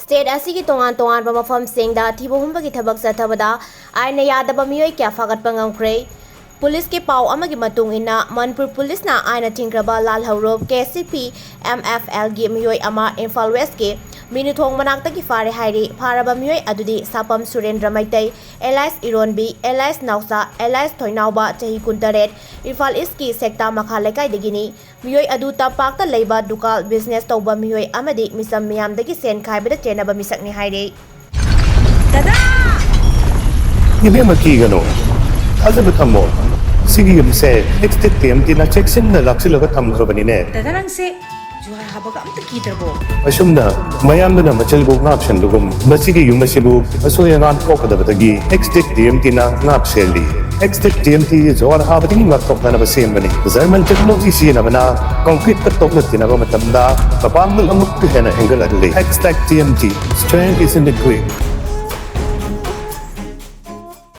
State asigi Tonganba Mafamda Thiba Humbagi Thabak Chathabada Ainna Yadaba Meeoi kya Fagatpa Ngamkhre Police ke pau amagi matung ina Manipur Police na Ainna Tingkraba Lal Haurob KCP MFL gi Meeoi ama Imphal West ke Minuthong manakta ki fare hairi Pharaba Meeoi adudi Sapam Surendra Maitai Elias Ironbi Elias Nausa Elias Thoinauba Chahi Kuntaret Imphal East ki Sekta Makha Lekai degini Meeoi adu Thabak ta leiba dukal business tauba Meeoi amadi misam miyamdagi sen khaibada chenaba misakni hairi Dada Ibe makigano Azab thammo Sigi yumse next time tina checksin na laksilaga thamkhrabani ne Dada nang se juhar habaga amta kitrabo Asumna mayamna machalbu ngapshan dugum masigi yumasibu asoyangan kokadabagi next time tina ngapseli Extec TMT Jor Having Laptop and of a same money. The German technology seen of concrete top in a Matamda, the Palm will look to Hena Angle at Extec TMT. Strength is in the quick.